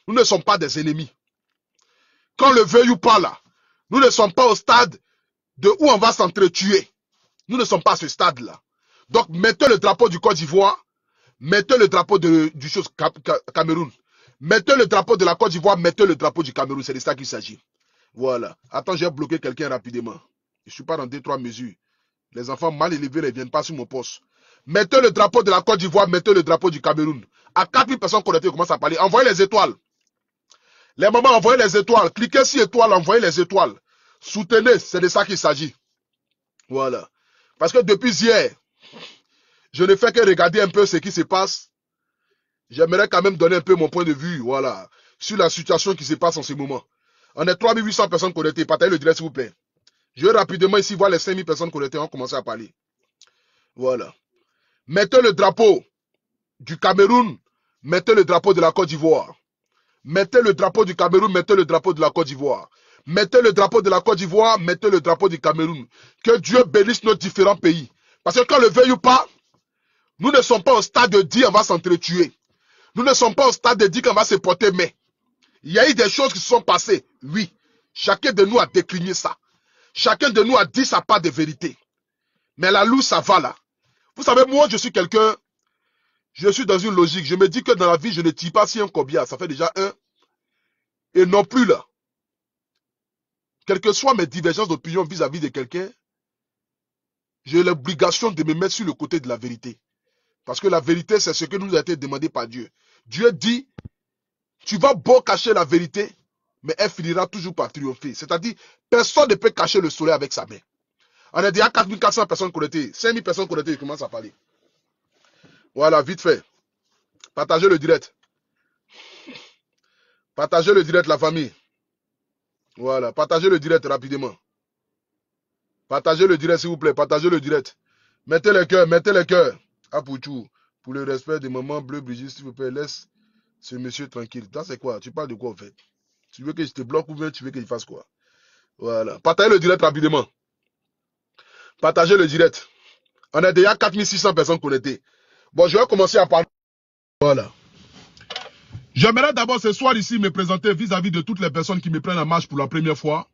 Nous ne sommes pas des ennemis. Qu'on le veuille ou pas là, nous ne sommes pas au stade de où on va s'entretuer. Nous ne sommes pas à ce stade-là. Donc, mettez le drapeau du Côte d'Ivoire, mettez le drapeau du Cameroun. Mettez le drapeau de la Côte d'Ivoire, mettez le drapeau du Cameroun. C'est de ça qu'il s'agit. Voilà. Attends, j'ai bloqué quelqu'un rapidement. Je ne suis pas dans 2-3 mesures. Les enfants mal élevés ne viennent pas sur mon poste. Mettez le drapeau de la Côte d'Ivoire, mettez le drapeau du Cameroun. À 4000 personnes connectées, commencent à parler. Envoyez les étoiles. Les mamans, envoyez les étoiles. Cliquez sur étoiles, envoyez les étoiles. Soutenez, c'est de ça qu'il s'agit. Voilà. Parce que depuis hier, je ne fais que regarder un peu ce qui se passe. J'aimerais quand même donner un peu mon point de vue, voilà, sur la situation qui se passe en ce moment. On est 3800 personnes connectées. Partagez le direct, s'il vous plaît. Je vais rapidement ici voir les 5000 personnes connectées. On va commencer à parler. Voilà. Mettez le drapeau du Cameroun, mettez le drapeau de la Côte d'Ivoire. Mettez le drapeau du Cameroun, mettez le drapeau de la Côte d'Ivoire. Mettez le drapeau de la Côte d'Ivoire, mettez le drapeau du Cameroun. Que Dieu bénisse nos différents pays. Parce que quand le veuille ou pas, nous ne sommes pas au stade de dire on va s'entretuer. Nous ne sommes pas au stade de dire qu'on va se porter main. Il y a eu des choses qui se sont passées. Oui. Chacun de nous a décliné ça. Chacun de nous a dit sa part de vérité. Mais la loue, ça va là. Vous savez, moi, je suis quelqu'un, je suis dans une logique. Je me dis que dans la vie, je ne tire pas si un combien. Ça fait déjà un. Et non plus là. Quelles que soient mes divergences d'opinion vis-à-vis de quelqu'un, j'ai l'obligation de me mettre sur le côté de la vérité. Parce que la vérité, c'est ce que nous a été demandé par Dieu. Dieu dit, tu vas beau cacher la vérité, mais elle finira toujours par triompher. C'est-à-dire, personne ne peut cacher le soleil avec sa main. On a déjà 4400 personnes connectées, 5000 personnes connectées, je commence à parler. Voilà, vite fait. Partagez le direct. Partagez le direct, la famille. Voilà, partagez le direct rapidement. Partagez le direct, s'il vous plaît. Partagez le direct. Mettez les cœurs, mettez les cœurs. Ah, pour le respect des mamans bleues, Brigitte, s'il vous plaît, laisse ce monsieur tranquille. Ça, c'est quoi? Tu parles de quoi, en fait? Tu veux que je te bloque ou bien tu veux que je fasse quoi? Voilà. Partagez le direct rapidement. Partagez le direct. On a déjà 4600 personnes connectées. Bon, je vais commencer à parler. Voilà. J'aimerais d'abord ce soir ici me présenter vis-à-vis de toutes les personnes qui me prennent en marche pour la première fois.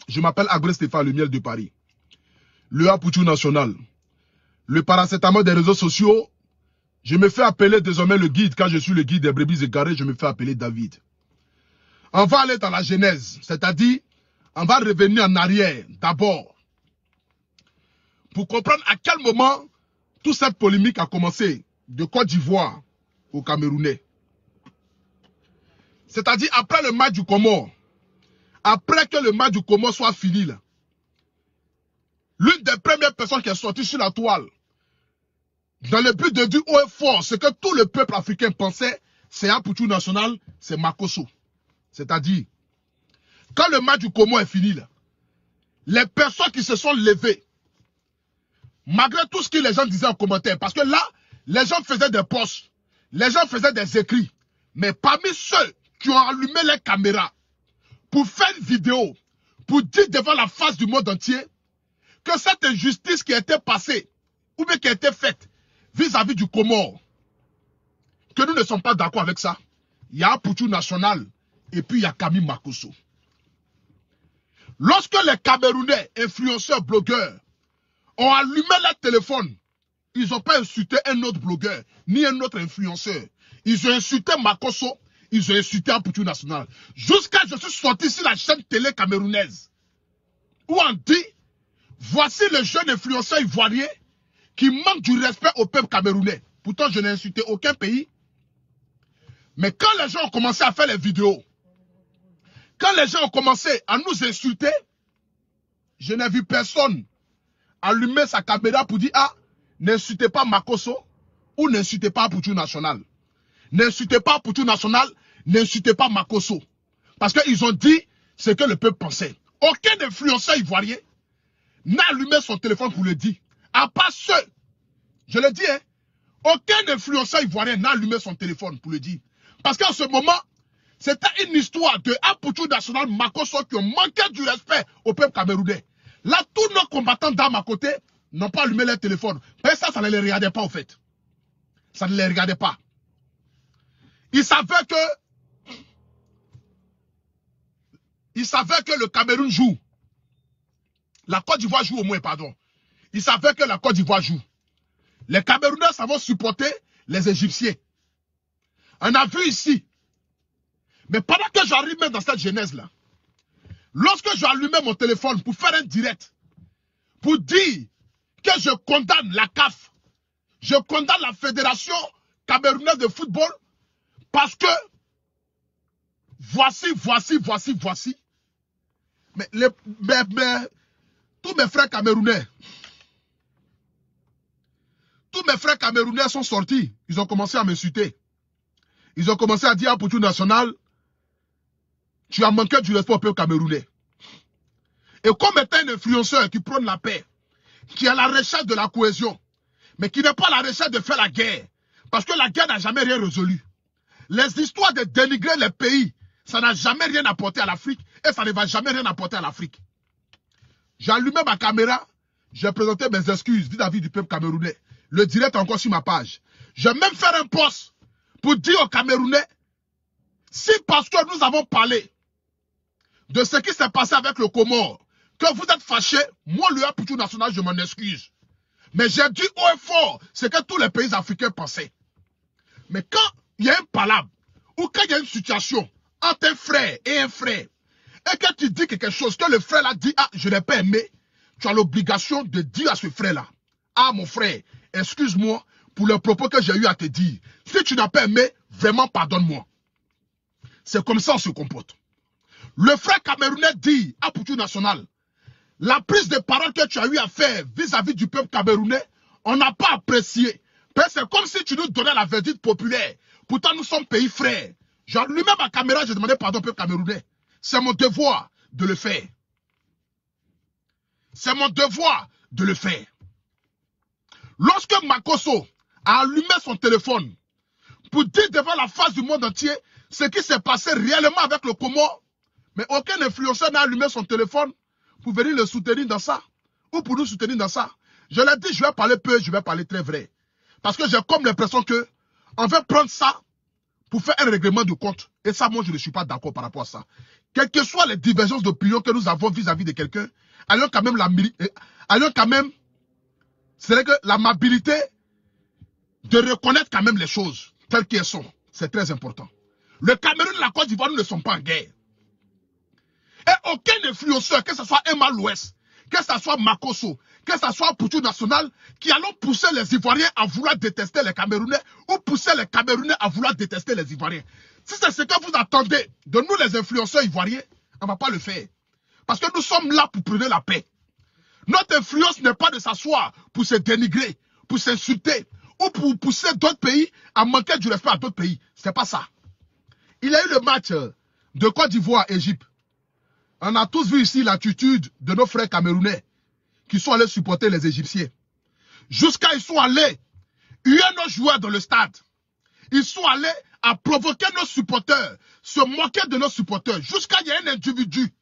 Je m'appelle Agré Stéphane, le miel de Paris. Le Apoutou national. Le paracétamol des réseaux sociaux. Je me fais appeler désormais le guide. Quand je suis le guide des brebis égarées, je me fais appeler David. On va aller dans la genèse. C'est-à-dire, on va revenir en arrière d'abord. Pour comprendre à quel moment toute cette polémique a commencé de Côte d'Ivoire au Camerounais. C'est-à-dire après le match du Comore. Après que le match du Comore soit fini, l'une des premières personnes qui est sortie sur la toile, dans le but de dire haut et fort, ce que tout le peuple africain pensait, c'est Apoutou national, c'est Makosso. C'est-à-dire, quand le match du Comore est fini, les personnes qui se sont levées, malgré tout ce que les gens disaient en commentaire, parce que là, les gens faisaient des posts, les gens faisaient des écrits, mais parmi ceux qui ont allumé les caméras pour faire une vidéo, pour dire devant la face du monde entier que cette injustice qui a été passée, ou bien qui a été faite vis-à-vis du Comore, que nous ne sommes pas d'accord avec ça. Il y a Apoutou national et puis il y a Camille Makosso. Lorsque les Camerounais, influenceurs, blogueurs, ont allumé leur téléphone, ils n'ont pas insulté un autre blogueur, ni un autre influenceur. Ils ont insulté Makosso, ils ont insulté Apoutou national. Jusqu'à ce que je suis sorti sur la chaîne télé camerounaise, où on dit, voici le jeune influenceur ivoirien qui manque du respect au peuple camerounais. Pourtant, je n'ai insulté aucun pays. Mais quand les gens ont commencé à faire les vidéos, quand les gens ont commencé à nous insulter, je n'ai vu personne allumer sa caméra pour dire, ah, n'insultez pas Makosso ou n'insultez pas Apoutou national. N'insultez pas Apoutou national, n'insultez pas Makosso. Parce qu'ils ont dit ce que le peuple pensait. Aucun influenceur ivoirien n'a allumé son téléphone pour le dire. À part ceux, je le dis, hein, aucun influenceur ivoirien n'a allumé son téléphone pour le dire. Parce qu'en ce moment, c'était une histoire de Apoutou national Makosso qui ont manqué du respect au peuple camerounais. Là, tous nos combattants d'armes à côté n'ont pas allumé leur téléphone. Mais ça ne les regardait pas, au fait. Ça ne les regardait pas. Ils savaient que savait que le Cameroun joue. La Côte d'Ivoire joue au moins, pardon. Ils savaient que la Côte d'Ivoire joue. Les Camerounais savent supporter les Égyptiens. On a vu ici. Mais pendant que j'arrive même dans cette genèse-là, lorsque j'allumais mon téléphone pour faire un direct, pour dire que je condamne la CAF, je condamne la Fédération camerounaise de football, parce que voici. Mais tous mes frères camerounais, sont sortis. Ils ont commencé à m'insulter. Ils ont commencé à dire à Poutou National, tu as manqué du respect au peuple camerounais. Et comme étant un influenceur qui prône la paix, qui est à la recherche de la cohésion, mais qui n'est pas à la recherche de faire la guerre, parce que la guerre n'a jamais rien résolu. Les histoires de dénigrer les pays, ça n'a jamais rien apporté à l'Afrique et ça ne va jamais rien apporter à l'Afrique. J'ai allumé ma caméra, j'ai présenté mes excuses vis-à-vis du peuple camerounais. Le direct est encore sur ma page. J'ai même fait un post pour dire aux Camerounais, si parce que nous avons parlé de ce qui s'est passé avec le Comore, que vous êtes fâchés, moi, le Poutou National, je m'en excuse. Mais j'ai dit haut et fort ce que tous les pays africains pensaient. Mais quand il y a un palabre, ou quand il y a une situation entre un frère et un frère, et que tu dis quelque chose, que le frère là dit, ah, je n'ai pas aimé, tu as l'obligation de dire à ce frère-là, ah, mon frère, excuse-moi pour le propos que j'ai eu à te dire. Si tu n'as pas aimé, vraiment pardonne-moi. C'est comme ça qu'on se comporte. Le frère camerounais dit à Poutou National, la prise de parole que tu as eu à faire vis-à-vis du peuple camerounais, on n'a pas apprécié. C'est comme si tu nous donnais la verdict populaire. Pourtant, nous sommes pays frères. J'ai allumé ma caméra, j'ai demandé pardon au peuple camerounais. C'est mon devoir de le faire. C'est mon devoir de le faire. Lorsque Makosso a allumé son téléphone pour dire devant la face du monde entier ce qui s'est passé réellement avec le Comore, mais aucun influenceur n'a allumé son téléphone pour venir le soutenir dans ça, ou pour nous soutenir dans ça. Je l'ai dit, je vais parler peu, je vais parler très vrai. Parce que j'ai comme l'impression que on veut prendre ça pour faire un règlement de compte. Et ça, moi, je ne suis pas d'accord par rapport à ça. Quelles que soient les divergences d'opinion que nous avons vis-à-vis de quelqu'un, ayons quand même, c'est que l'amabilité de reconnaître quand même les choses telles qu'elles sont. C'est très important. Le Cameroun et la Côte d'Ivoire, nous ne sommes pas en guerre. Et aucun influenceur, que ce soit Emma l'Ouest, que ce soit Makosso, que ce soit Poutou National, qui allons pousser les Ivoiriens à vouloir détester les Camerounais ou pousser les Camerounais à vouloir détester les Ivoiriens. Si c'est ce que vous attendez de nous les influenceurs ivoiriens, on ne va pas le faire. Parce que nous sommes là pour prôner la paix. Notre influence n'est pas de s'asseoir pour se dénigrer, pour s'insulter ou pour pousser d'autres pays à manquer du respect à d'autres pays. Ce n'est pas ça. Il y a eu le match de Côte d'Ivoire-Égypte. On a tous vu ici l'attitude de nos frères camerounais qui sont allés supporter les Égyptiens. Jusqu'à ils sont allés huer nos joueurs dans le stade. Ils sont allés à provoquer nos supporters, se moquer de nos supporters. Jusqu'à il y a un individu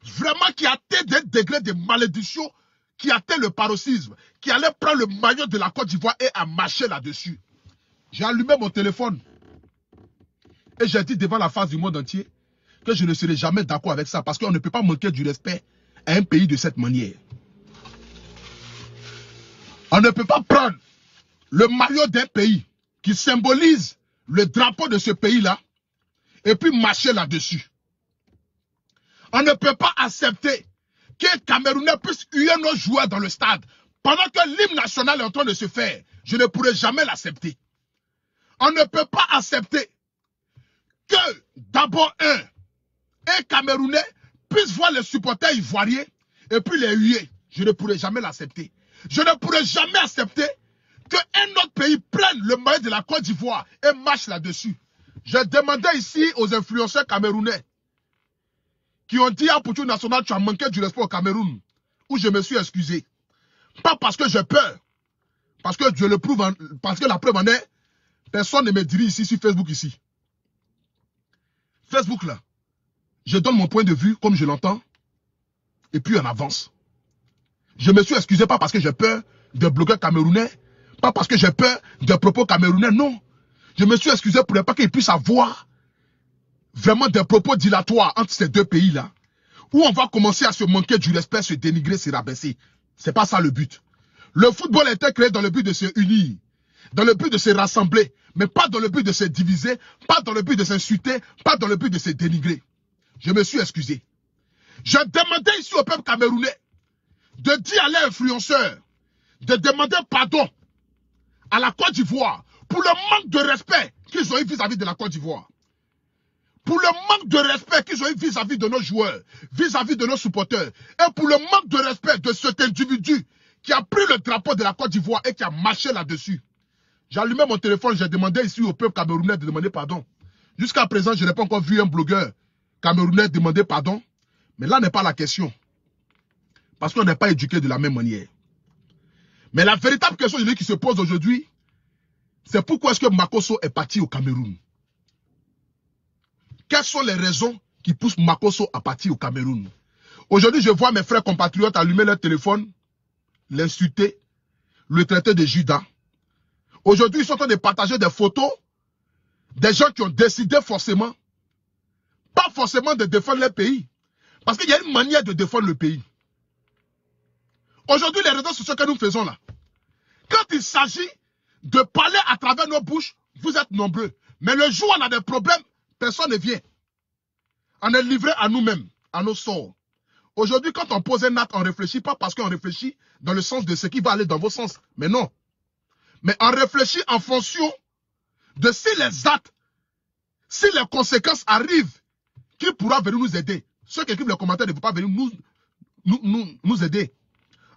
vraiment qui a atteint des degrés de malédiction, qui a atteint le paroxysme, qui allait prendre le maillot de la Côte d'Ivoire et à marcher là-dessus. J'ai allumé mon téléphone et j'ai dit devant la face du monde entier que je ne serai jamais d'accord avec ça parce qu'on ne peut pas manquer du respect à un pays de cette manière. On ne peut pas prendre le maillot d'un pays qui symbolise le drapeau de ce pays-là et puis marcher là-dessus. On ne peut pas accepter qu'un Camerounais puisse huer nos joueurs dans le stade pendant que l'hymne national est en train de se faire. Je ne pourrai jamais l'accepter. On ne peut pas accepter que d'abord un Camerounais puisse voir les supporters ivoiriens et puis les huer. Je ne pourrai jamais l'accepter. Je ne pourrai jamais accepter qu'un autre pays prenne le maillot de la Côte d'Ivoire et marche là-dessus. Je demandais ici aux influenceurs camerounais qui ont dit à Poutou National, tu as manqué du respect au Cameroun, où je me suis excusé. Pas parce que j'ai peur, parce que je le prouve, parce que la preuve en est, personne ne me dirige ici sur Facebook ici. Facebook là, je donne mon point de vue comme je l'entends, et puis on avance. Je me suis excusé pas parce que j'ai peur de blogueurs camerounais, pas parce que j'ai peur de propos camerounais, non. Je me suis excusé pour ne pas qu'ils puissent avoir vraiment des propos dilatoires entre ces deux pays-là. où on va commencer à se manquer du respect, se dénigrer, se rabaisser. C'est pas ça le but. Le football a été créé dans le but de se unir, dans le but de se rassembler, mais pas dans le but de se diviser, pas dans le but de s'insulter, pas dans le but de se dénigrer. Je me suis excusé. Je demandais ici au peuple camerounais de dire à l'influenceur de demander pardon à la Côte d'Ivoire pour le manque de respect qu'ils ont eu vis-à-vis de la Côte d'Ivoire. Pour le manque de respect qu'ils ont eu vis-à-vis de nos joueurs, vis-à-vis de nos supporters, et pour le manque de respect de cet individu qui a pris le drapeau de la Côte d'Ivoire et qui a marché là-dessus. J'ai allumé mon téléphone, j'ai demandé ici au peuple camerounais de demander pardon. Jusqu'à présent, je n'ai pas encore vu un blogueur camerounais demander pardon. Mais là n'est pas la question. Parce qu'on n'est pas éduqué de la même manière. Mais la véritable question qui se pose aujourd'hui, c'est pourquoi est-ce que Makosso est parti au Cameroun? Quelles sont les raisons qui poussent Makosso à partir au Cameroun? Aujourd'hui, je vois mes frères compatriotes allumer leur téléphone, l'insulter, le traiter de Judas. Aujourd'hui, ils sont en train de partager des photos des gens qui ont décidé forcément, pas forcément de défendre leur pays. Parce qu'il y a une manière de défendre le pays. Aujourd'hui, les réseaux sociaux que nous faisons là, quand il s'agit de parler à travers nos bouches, vous êtes nombreux. Mais le jour où on a des problèmes, personne ne vient. On est livré à nous-mêmes, à nos sorts. Aujourd'hui, quand on pose un acte, on ne réfléchit pas parce qu'on réfléchit dans le sens de ce qui va aller dans vos sens. Mais non. Mais on réfléchit en fonction de si les actes, si les conséquences arrivent, qui pourra venir nous aider. Ceux qui écrivent les commentaires ne vont pas venir nous aider.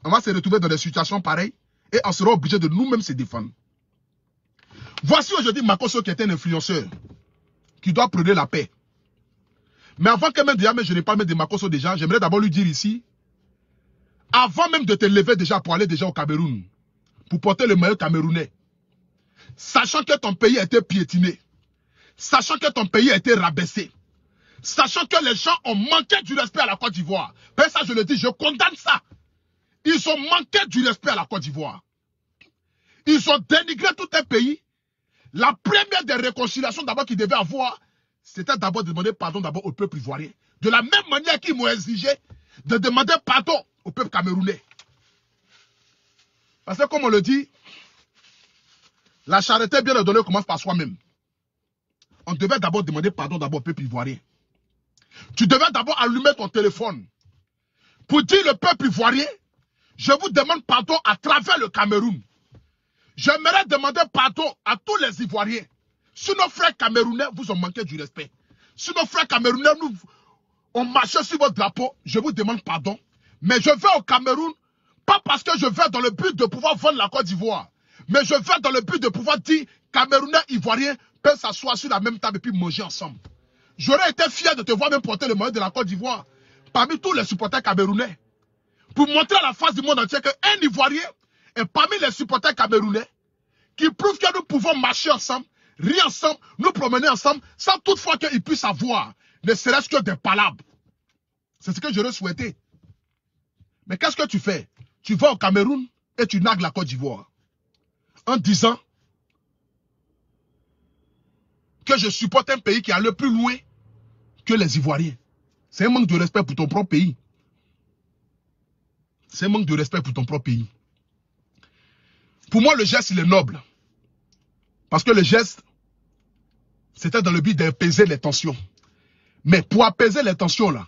On va se retrouver dans des situations pareilles et on sera obligé de nous-mêmes se défendre. Voici aujourd'hui Makosso qui est un influenceur qui doit prôner la paix. Mais avant que même déjà, je n'ai pas mis de Makosso déjà, j'aimerais d'abord lui dire ici, avant même de te lever déjà pour aller déjà au Cameroun, pour porter le maillot camerounais, sachant que ton pays a été piétiné, sachant que ton pays a été rabaissé, sachant que les gens ont manqué du respect à la Côte d'Ivoire. Mais ça, je le dis, je condamne ça. Ils ont manqué du respect à la Côte d'Ivoire. Ils ont dénigré tout un pays. La première des réconciliations d'abord qu'ils devaient avoir, c'était d'abord de demander pardon d'abord au peuple ivoirien. De la même manière qu'ils m'ont exigé de demander pardon au peuple camerounais. Parce que comme on le dit, la charité bien ordonnée commence par soi-même. On devait d'abord demander pardon d'abord au peuple ivoirien. Tu devais d'abord allumer ton téléphone pour dire au peuple ivoirien, je vous demande pardon à travers le Cameroun. J'aimerais demander pardon à tous les Ivoiriens. Si nos frères camerounais vous ont manqué du respect, si nos frères camerounais nous ont marché sur votre drapeau, je vous demande pardon. Mais je vais au Cameroun, pas parce que je vais dans le but de pouvoir vendre la Côte d'Ivoire, mais je vais dans le but de pouvoir dire Camerounais, Ivoiriens peuvent s'asseoir sur la même table et puis manger ensemble. J'aurais été fier de te voir même porter le maillot de la Côte d'Ivoire parmi tous les supporters camerounais. Pour montrer à la face du monde entier qu'un Ivoirien est parmi les supporters camerounais qui prouve que nous pouvons marcher ensemble, rire ensemble, nous promener ensemble, sans toutefois qu'ils puissent avoir, ne serait-ce que des palabres. C'est ce que j'aurais souhaité. Mais qu'est-ce que tu fais? Tu vas au Cameroun et tu nagues la Côte d'Ivoire en disant que je supporte un pays qui a le plus loin que les Ivoiriens. C'est un manque de respect pour ton propre pays. C'est un manque de respect pour ton propre pays. Pour moi, le geste, il est noble. Parce que le geste, c'était dans le but d'apaiser les tensions. Mais pour apaiser les tensions, là,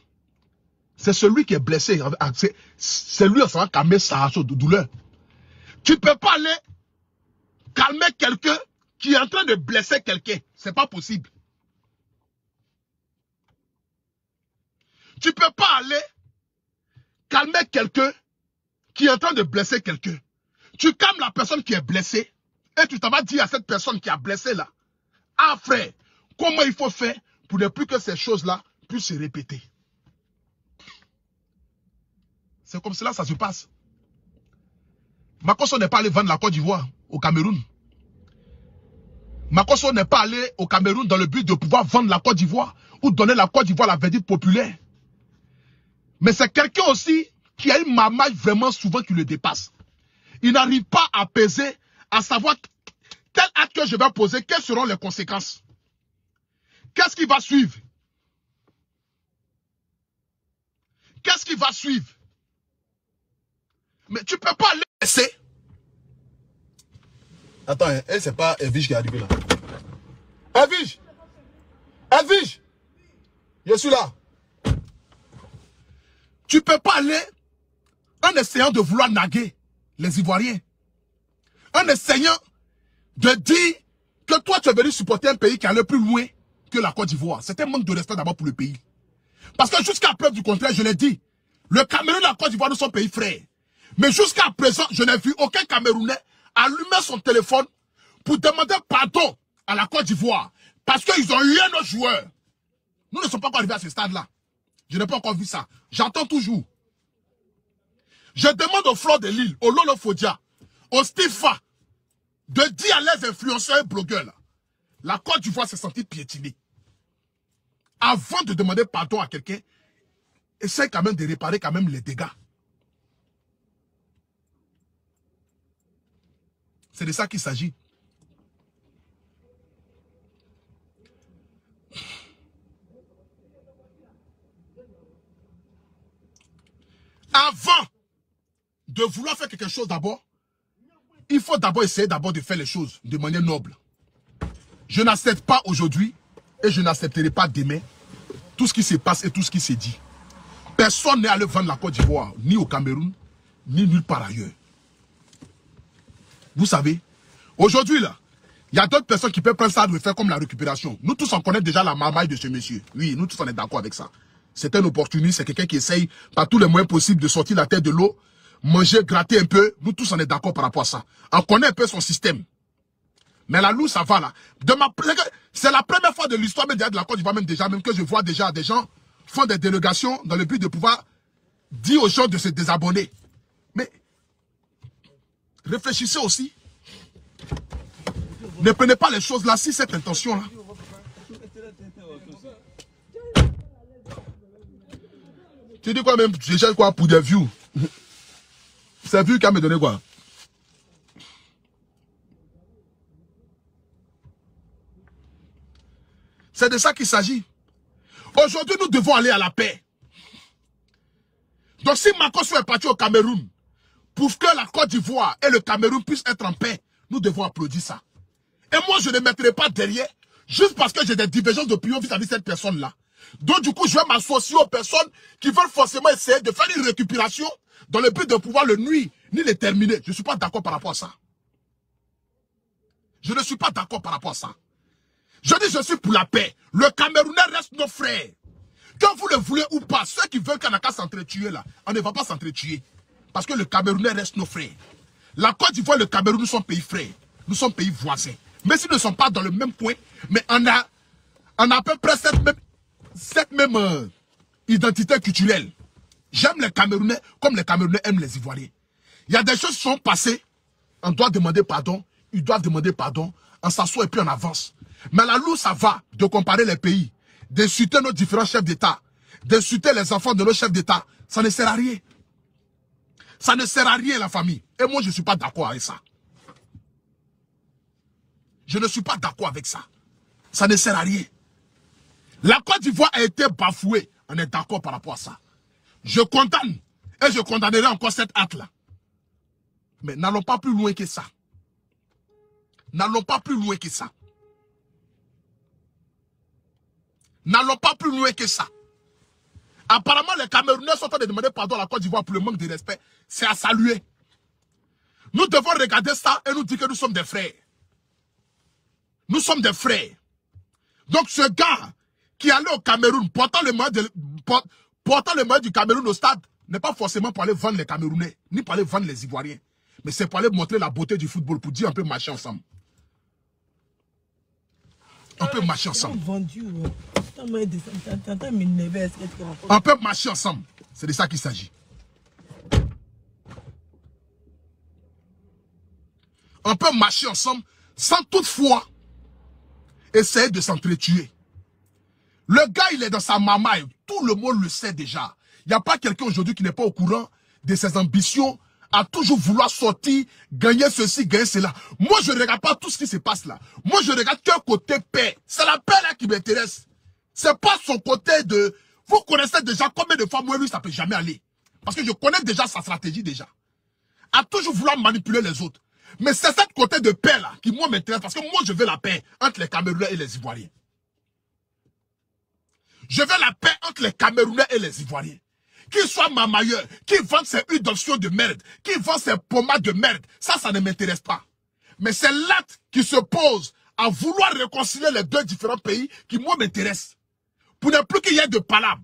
c'est celui qui est blessé. C'est lui qui va calmer sa douleur. Tu ne peux pas aller calmer quelqu'un qui est en train de blesser quelqu'un. Ce n'est pas possible. Tu ne peux pas aller calmer quelqu'un qui est en train de blesser quelqu'un. Tu calmes la personne qui est blessée et tu t'en vas dire à cette personne qui a blessé là, ah frère, comment il faut faire pour ne plus que ces choses-là puissent se répéter. C'est comme cela que ça se passe. Makosso n'est pas allé vendre la Côte d'Ivoire au Cameroun. Makosso n'est pas allé au Cameroun dans le but de pouvoir vendre la Côte d'Ivoire ou donner la Côte d'Ivoire à la verdict populaire. Mais c'est quelqu'un aussi qui a une marmaille vraiment souvent qui le dépasse. Il n'arrive pas à peser, à savoir quel acte que je vais poser, quelles seront les conséquences. Qu'est-ce qui va suivre? qui va suivre. Mais tu ne peux pas laisser. Attends, c'est pas Edwige qui est arrivé là. Edwige! Edwige! Je suis là. Tu ne peux pas aller en essayant de vouloir naguer les Ivoiriens. En essayant de dire que toi tu es venu supporter un pays qui allait plus loin que la Côte d'Ivoire. C'est un manque de respect d'abord pour le pays. Parce que jusqu'à preuve du contraire, je l'ai dit, le Cameroun et la Côte d'Ivoire nous sont pays frères. Mais jusqu'à présent, je n'ai vu aucun Camerounais allumer son téléphone pour demander pardon à la Côte d'Ivoire. Parce qu'ils ont eu un autre joueur. Nous ne sommes pas encore arrivés à ce stade-là. Je n'ai pas encore vu ça. J'entends toujours. Je demande au Flore de Lille, au Lolo Fodia, au Stifa, de dire à les influenceurs et blogueurs, là, la Côte d'Ivoire s'est sentie piétinée. Avant de demander pardon à quelqu'un, essaye quand même de réparer quand même les dégâts. C'est de ça qu'il s'agit. Avant de vouloir faire quelque chose d'abord, il faut d'abord essayer de faire les choses de manière noble. Je n'accepte pas aujourd'hui et je n'accepterai pas demain tout ce qui se passe et tout ce qui se dit. Personne n'est allé vendre la Côte d'Ivoire, ni au Cameroun, ni nulle part ailleurs. Vous savez, aujourd'hui là, il y a d'autres personnes qui peuvent prendre ça de faire comme la récupération. Nous tous on connaît déjà la marmaille de ce monsieur. Oui, nous tous on est d'accord avec ça. C'est un opportuniste, c'est quelqu'un qui essaye par tous les moyens possibles de sortir la tête de l'eau, manger, gratter un peu. Nous tous on est d'accord par rapport à ça. On connaît un peu son système. Mais la loue, ça va là. C'est la première fois de l'histoire de la Côte d'Ivoire, même que je vois déjà des gens font des délégations dans le but de pouvoir dire aux gens de se désabonner. Mais réfléchissez aussi. Ne prenez pas les choses là si cette intention-là. Tu dis quoi même? Je cherche quoi pour des views? C'est views qui a me donné quoi? C'est de ça qu'il s'agit. Aujourd'hui, nous devons aller à la paix. Donc si Makosso est parti au Cameroun, pour que la Côte d'Ivoire et le Cameroun puissent être en paix, nous devons applaudir ça. Et moi, je ne mettrai pas derrière, juste parce que j'ai des divergences d'opinion vis-à-vis de cette personne-là. Donc du coup, je vais m'associer aux personnes qui veulent forcément essayer de faire une récupération dans le but de pouvoir le nuire, ni le terminer. Je ne suis pas d'accord par rapport à ça. Je ne suis pas d'accord par rapport à ça. Je dis, je suis pour la paix. Le Camerounais reste nos frères. Que vous le voulez ou pas, ceux qui veulent qu'on n'a qu'à s'entretuer là, on ne va pas s'entretuer. Parce que le Camerounais reste nos frères. La Côte d'Ivoire et le Cameroun, nous sommes pays frères. Nous sommes pays voisins. Mais s'ils ne sont pas dans le même coin, mais on a à peu près cette même identité culturelle. J'aime les Camerounais comme les Camerounais aiment les Ivoiriens. Il y a des choses qui sont passées, on doit demander pardon, ils doivent demander pardon, on s'assoit et puis on avance. Mais la loue, ça va de comparer les pays, d'insulter nos différents chefs d'État, d'insulter les enfants de nos chefs d'État, ça ne sert à rien. Ça ne sert à rien, la famille. Et moi, je ne suis pas d'accord avec ça. Je ne suis pas d'accord avec ça. Ça ne sert à rien. La Côte d'Ivoire a été bafouée. On est d'accord par rapport à ça. Je condamne. Et je condamnerai encore cet acte-là. Mais n'allons pas plus loin que ça. N'allons pas plus loin que ça. N'allons pas plus loin que ça. Apparemment, les Camerounais sont en train de demander pardon à la Côte d'Ivoire pour le manque de respect. C'est à saluer. Nous devons regarder ça et nous dire que nous sommes des frères. Nous sommes des frères. Donc ce gars qui allait au Cameroun, portant le maillot du Cameroun au stade, n'est pas forcément pour aller vendre les Camerounais, ni pour aller vendre les Ivoiriens. Mais c'est pour aller montrer la beauté du football, pour dire on peut marcher ensemble. On peut marcher ensemble. On peut marcher ensemble. C'est de ça qu'il s'agit. On peut marcher ensemble sans toutefois essayer de s'entretuer. Le gars, il est dans sa mamaille. Tout le monde le sait déjà. Il n'y a pas quelqu'un aujourd'hui qui n'est pas au courant de ses ambitions, à toujours vouloir sortir, gagner ceci, gagner cela. Moi, je ne regarde pas tout ce qui se passe là. Moi, je regarde qu'un côté paix. C'est la paix là qui m'intéresse. C'est pas son côté de Vous connaissez déjà combien de fois moi lui ça peut jamais aller. Parce que je connais déjà sa stratégie déjà. À toujours vouloir manipuler les autres. Mais c'est cette côté de paix là qui moi m'intéresse. Parce que moi je veux la paix entre les Camerounais et les Ivoiriens. Je veux la paix entre les Camerounais et les Ivoiriens. Qu'ils soient mamailleurs, qu'ils vendent ces huiles d'option de merde, qu'ils vendent ces pommades de merde. Ça ne m'intéresse pas. Mais c'est l'acte qui se pose à vouloir réconcilier les deux différents pays qui moi m'intéresse. Pour ne plus qu'il y ait de palabres.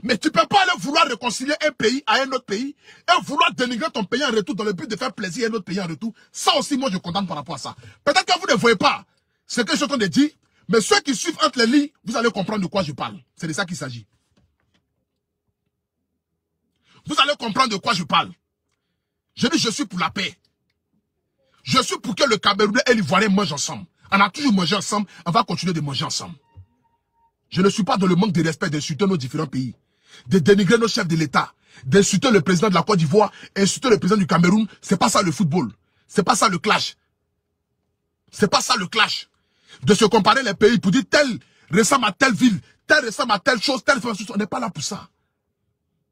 Mais tu ne peux pas aller vouloir réconcilier un pays à un autre pays et vouloir dénigrer ton pays en retour dans le but de faire plaisir à un autre pays en retour. Ça aussi, moi, je condamne par rapport à ça. Peut-être que vous ne voyez pas ce que je suis en train de dire, mais ceux qui suivent entre les lignes, vous allez comprendre de quoi je parle. C'est de ça qu'il s'agit. Vous allez comprendre de quoi je parle. Je dis, je suis pour la paix. Je suis pour que le Camerounais et l'Ivoirien mangent ensemble. On a toujours mangé ensemble, on va continuer de manger ensemble. Je ne suis pas dans le manque de respect d'insulter nos différents pays, de dénigrer nos chefs de l'État, d'insulter le président de la Côte d'Ivoire, insulter le président du Cameroun. C'est pas ça le football. C'est pas ça le clash. C'est pas ça le clash. De se comparer les pays pour dire tel ressemble à telle ville, tel ressemble à telle chose, telle chose. On n'est pas là pour ça.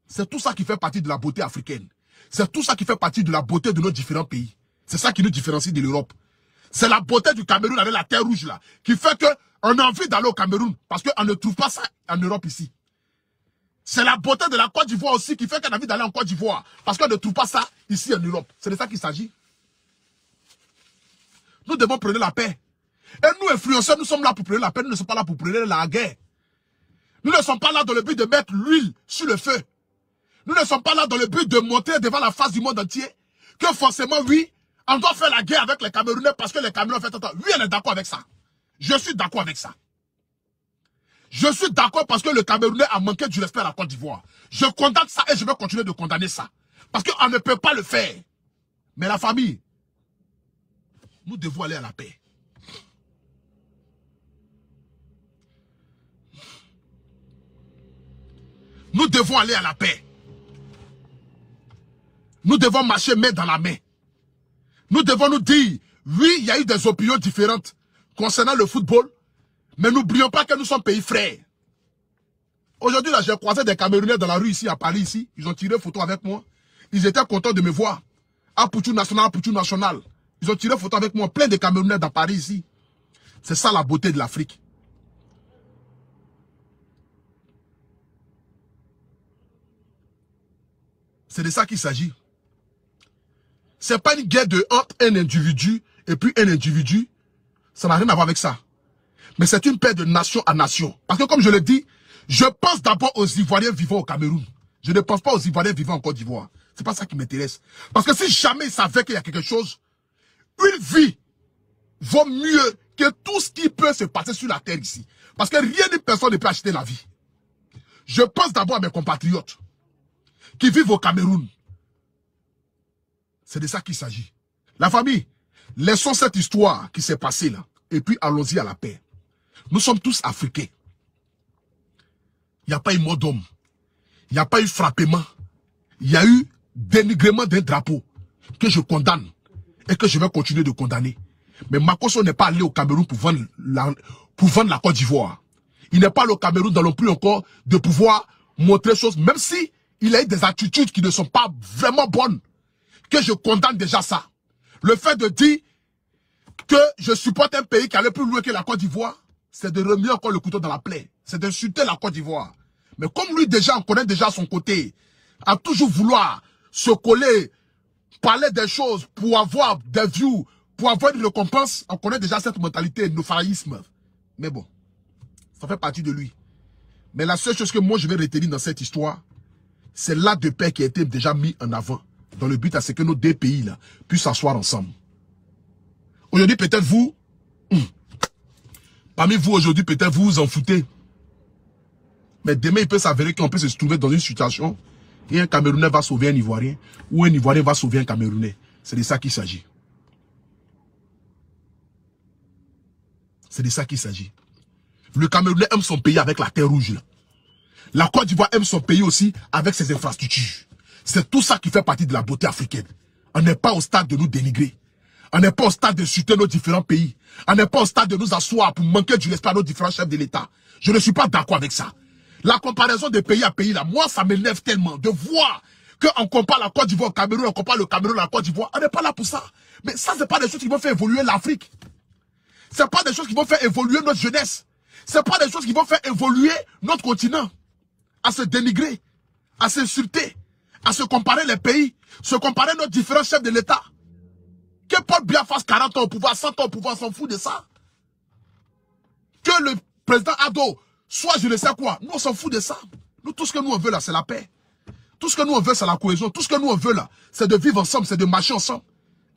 C'est tout ça qui fait partie de la beauté africaine. C'est tout ça qui fait partie de la beauté de nos différents pays. C'est ça qui nous différencie de l'Europe. C'est la beauté du Cameroun avec la terre rouge là, qui fait qu'on a envie d'aller au Cameroun, parce qu'on ne trouve pas ça en Europe ici. C'est la beauté de la Côte d'Ivoire aussi qui fait qu'on a envie d'aller en Côte d'Ivoire, parce qu'on ne trouve pas ça ici en Europe. C'est de ça qu'il s'agit. Nous devons prendre la paix. Et nous, influenceurs, nous sommes là pour prendre la paix, nous ne sommes pas là pour prendre la guerre. Nous ne sommes pas là dans le but de mettre l'huile sur le feu. Nous ne sommes pas là dans le but de montrer devant la face du monde entier que forcément, oui, on doit faire la guerre avec les Camerounais parce que les Camerounais ont fait tant. Oui, on est d'accord avec ça. Je suis d'accord avec ça. Je suis d'accord parce que le Camerounais a manqué du respect à la Côte d'Ivoire. Je condamne ça et je vais continuer de condamner ça. Parce qu'on ne peut pas le faire. Mais la famille, nous devons aller à la paix. Nous devons aller à la paix. Nous devons marcher main dans la main. Nous devons nous dire, oui, il y a eu des opinions différentes concernant le football, mais n'oublions pas que nous sommes pays frères. Aujourd'hui, là, j'ai croisé des Camerounais dans la rue ici, à Paris, ici. Ils ont tiré photo avec moi. Ils étaient contents de me voir. À Poutou National. Ils ont tiré photo avec moi. Plein de Camerounais dans Paris, ici. C'est ça la beauté de l'Afrique. C'est de ça qu'il s'agit. C'est pas une guerre entre un individu et puis un individu. Ça n'a rien à voir avec ça. Mais c'est une paix de nation à nation. Parce que comme je l'ai dit, je pense d'abord aux Ivoiriens vivant au Cameroun. Je ne pense pas aux Ivoiriens vivant en Côte d'Ivoire. C'est pas ça qui m'intéresse. Parce que si jamais ils savaient qu'il y a quelque chose, une vie vaut mieux que tout ce qui peut se passer sur la terre ici. Parce que rien ni personne ne peut acheter la vie. Je pense d'abord à mes compatriotes qui vivent au Cameroun. C'est de ça qu'il s'agit. La famille, laissons cette histoire qui s'est passée là. Et puis allons-y à la paix. Nous sommes tous africains. Il n'y a pas eu mort d'homme. Il n'y a pas eu frappement. Il y a eu dénigrement d'un drapeau que je condamne et que je vais continuer de condamner. Mais Makosso n'est pas allé au Cameroun pour vendre la Côte d'Ivoire. Il n'est pas allé au Cameroun dans non plus encore de pouvoir montrer choses, même si il a eu des attitudes qui ne sont pas vraiment bonnes, que je condamne déjà ça. Le fait de dire que je supporte un pays qui allait plus loin que la Côte d'Ivoire, c'est de remettre encore le couteau dans la plaie. C'est d'insulter la Côte d'Ivoire. Mais comme lui déjà, on connaît déjà son côté, à toujours vouloir se coller, parler des choses pour avoir des views, pour avoir une récompense, on connaît déjà cette mentalité, naufragisme. Mais bon, ça fait partie de lui. Mais la seule chose que moi je vais retenir dans cette histoire, c'est l'acte de paix qui a été déjà mis en avant, dans le but à ce que nos deux pays là puissent s'asseoir ensemble. Aujourd'hui, peut-être vous, parmi vous aujourd'hui, peut-être vous vous en foutez. Mais demain, il peut s'avérer qu'on peut se trouver dans une situation et un Camerounais va sauver un Ivoirien ou un Ivoirien va sauver un Camerounais. C'est de ça qu'il s'agit. C'est de ça qu'il s'agit. Le Camerounais aime son pays avec la terre rouge. Là. La Côte d'Ivoire aime son pays aussi avec ses infrastructures. C'est tout ça qui fait partie de la beauté africaine. On n'est pas au stade de nous dénigrer. On n'est pas au stade de chuter nos différents pays. On n'est pas au stade de nous asseoir pour manquer du respect à nos différents chefs de l'État. Je ne suis pas d'accord avec ça. La comparaison de pays à pays, là, moi, ça m'énerve tellement de voir qu'on compare la Côte d'Ivoire au Cameroun, on compare le Cameroun à la Côte d'Ivoire. On n'est pas là pour ça. Mais ça, c'est pas des choses qui vont faire évoluer l'Afrique. C'est pas des choses qui vont faire évoluer notre jeunesse. C'est pas des choses qui vont faire évoluer notre continent. À se dénigrer, à s'insulter, à se comparer les pays, se comparer nos différents chefs de l'État. Que Paul Biya fasse 40 ans au pouvoir, 100 ans au pouvoir, on s'en fout de ça. Que le président Ado soit je ne sais quoi, nous on s'en fout de ça. Nous, tout ce que nous on veut là, c'est la paix. Tout ce que nous on veut, c'est la cohésion. Tout ce que nous on veut là, c'est de vivre ensemble, c'est de marcher ensemble.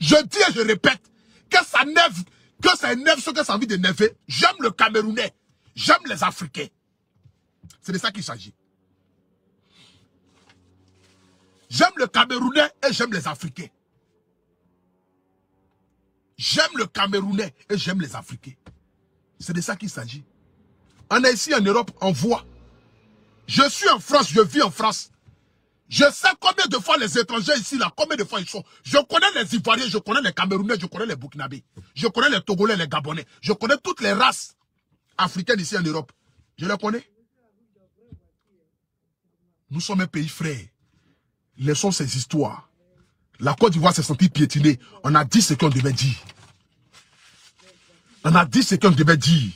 Je dis et je répète, que ça énerve ce que ça a envie d'énerver. J'aime le Camerounais, j'aime les Africains. C'est de ça qu'il s'agit. J'aime le Camerounais et j'aime les Africains. J'aime le Camerounais et j'aime les Africains. C'est de ça qu'il s'agit. On est ici en Europe, on voit. Je suis en France, je vis en France. Je sais combien de fois les étrangers ici, là, combien de fois ils sont. Je connais les Ivoiriens, je connais les Camerounais, je connais les Burkinabés. Je connais les Togolais, les Gabonais. Je connais toutes les races africaines ici en Europe. Je les connais. Nous sommes un pays frère. Laissons ces histoires. La Côte d'Ivoire s'est sentie piétinée. On a dit ce qu'on devait dire. On a dit ce qu'on devait dire.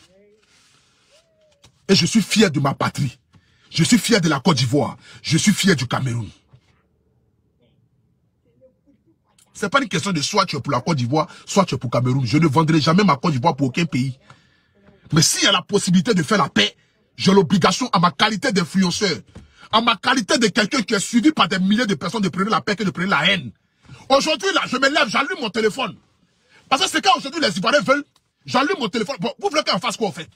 Et je suis fier de ma patrie. Je suis fier de la Côte d'Ivoire. Je suis fier du Cameroun. Ce n'est pas une question de soit tu es pour la Côte d'Ivoire, soit tu es pour le Cameroun. Je ne vendrai jamais ma Côte d'Ivoire pour aucun pays. Mais s'il y a la possibilité de faire la paix, j'ai l'obligation à ma qualité d'influenceur, à ma qualité de quelqu'un qui est suivi par des milliers de personnes de prendre la paix que de prendre la haine. Aujourd'hui, là, je me lève, j'allume mon téléphone. Parce que c'est quand aujourd'hui les Ivoiriens veulent, j'allume mon téléphone. Bon, vous voulez qu'on fasse quoi, en fait?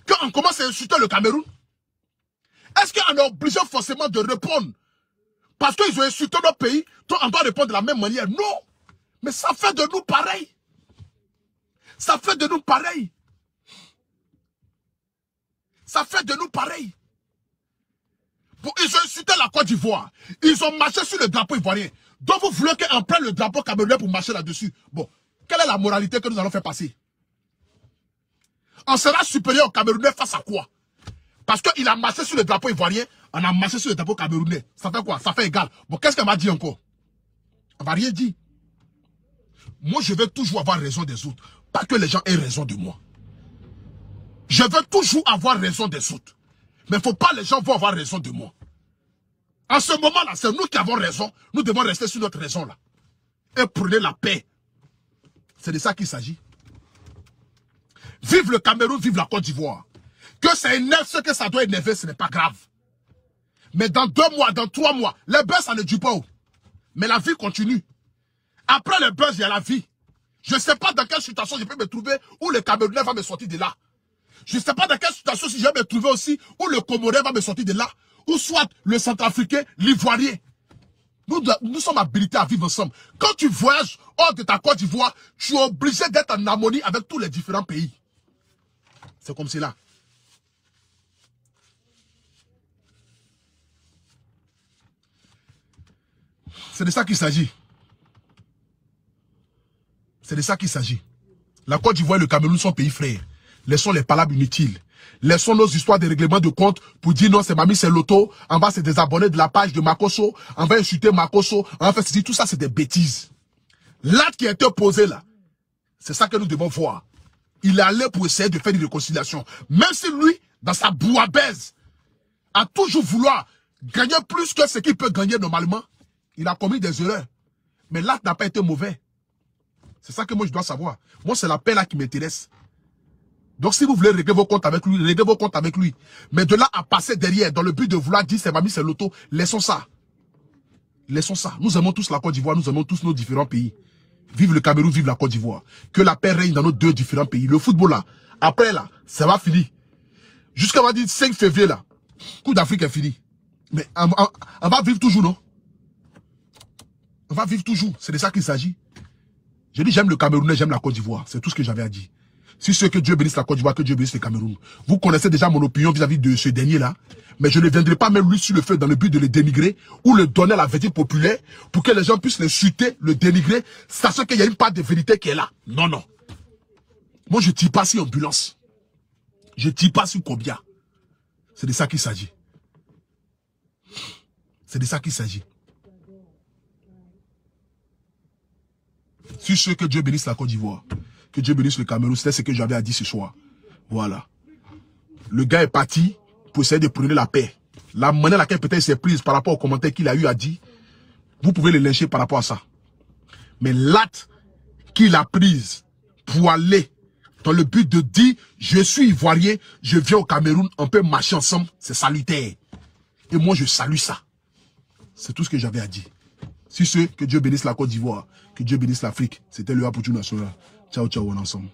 Qu'on commence à insulter le Cameroun? Est-ce qu'on est obligé forcément de répondre? Parce qu'ils ont insulté notre pays, toi, on doit répondre de la même manière. Non! Mais ça fait de nous pareil. Ça fait de nous pareil. Ça fait de nous pareil. Bon, ils ont insulté la Côte d'Ivoire. Ils ont marché sur le drapeau ivoirien. Donc vous voulez qu'on prenne le drapeau camerounais pour marcher là-dessus. Bon, quelle est la moralité que nous allons faire passer? On sera supérieur au Camerounais face à quoi? Parce qu'il a marché sur le drapeau ivoirien, on a marché sur le drapeau camerounais. Ça fait quoi? Ça fait égal. Bon, qu'est-ce qu'elle m'a dit encore? Elle m'a rien dit. Moi, je vais toujours avoir raison des autres. Pas que les gens aient raison de moi. Je veux toujours avoir raison des autres. Mais il ne faut pas que les gens vont avoir raison de moi. En ce moment-là, c'est nous qui avons raison. Nous devons rester sur notre raison là. Et prôner la paix. C'est de ça qu'il s'agit. Vive le Cameroun, vive la Côte d'Ivoire. Que ça énerve ce que ça doit énerver, ce n'est pas grave. Mais dans 2 mois, dans 3 mois, les buzz, ça ne dure pas. Mais la vie continue. Après les buzz, il y a la vie. Je ne sais pas dans quelle situation je peux me trouver où le Camerounais va me sortir de là. Je ne sais pas dans quelle situation si je vais me trouver aussi où le Comorien va me sortir de là. Ou soit le Centrafricain, l'Ivoirien. Nous sommes habilités à vivre ensemble. Quand tu voyages hors de ta Côte d'Ivoire, tu es obligé d'être en harmonie avec tous les différents pays. C'est comme cela. C'est de ça qu'il s'agit. C'est de ça qu'il s'agit. La Côte d'Ivoire et le Cameroun sont pays frères. Laissons les palabres inutiles. Laissons nos histoires de règlement de compte pour dire non, c'est Mamie, c'est Loto. On va se désabonner de la page de Makosso. On va insulter Makosso. On va faire ceci. Tout ça, c'est des bêtises. L'acte qui a été posé là, c'est ça que nous devons voir. Il est allé pour essayer de faire une réconciliation. Même si lui, dans sa bouillabaisse, a toujours vouloir gagner plus que ce qu'il peut gagner normalement, il a commis des erreurs. Mais l'acte n'a pas été mauvais. C'est ça que moi je dois savoir. Moi, c'est la paix là qui m'intéresse. Donc si vous voulez régler vos comptes avec lui, réglez vos comptes avec lui. Mais de là à passer derrière, dans le but de vouloir dire c'est Mamie, c'est Loto, laissons ça. Laissons ça. Nous aimons tous la Côte d'Ivoire, nous aimons tous nos différents pays. Vive le Cameroun, vive la Côte d'Ivoire. Que la paix règne dans nos 2 différents pays. Le football là, après là, ça va finir. Jusqu'à 5 février là, Coupe d'Afrique est fini. Mais on va vivre toujours, non? On va vivre toujours. C'est de ça qu'il s'agit. Je dis j'aime le Camerounais, j'aime la Côte d'Ivoire. C'est tout ce que j'avais à dire. Si c'est que Dieu bénisse la Côte d'Ivoire, que Dieu bénisse le Cameroun. Vous connaissez déjà mon opinion vis-à-vis de ce dernier-là. Mais je ne viendrai pas même lui sur le feu dans le but de le dénigrer ou le donner à la vérité populaire pour que les gens puissent le chuter, le dénigrer, sachant qu'il y a une part de vérité qui est là. Non, non. Moi, je ne tire pas sur ambulance. Je ne tire pas sur combien. C'est de ça qu'il s'agit. C'est de ça qu'il s'agit. Sur ce, que Dieu bénisse la Côte d'Ivoire. Que Dieu bénisse le Cameroun. C'était ce que j'avais à dire ce soir. Voilà. Le gars est parti pour essayer de prôner la paix. La manière à laquelle peut-être il s'est prise par rapport aux commentaires qu'il a eu à dire, vous pouvez le lyncher par rapport à ça. Mais l'acte qu'il a prise pour aller dans le but de dire, je suis ivoirien, je viens au Cameroun, on peut marcher ensemble, c'est salutaire. Et moi, je salue ça. C'est tout ce que j'avais à dire. Sur ce, que Dieu bénisse la Côte d'Ivoire, que Dieu bénisse l'Afrique. C'était le Apoujou National. Ciao, ciao, on est ensemble.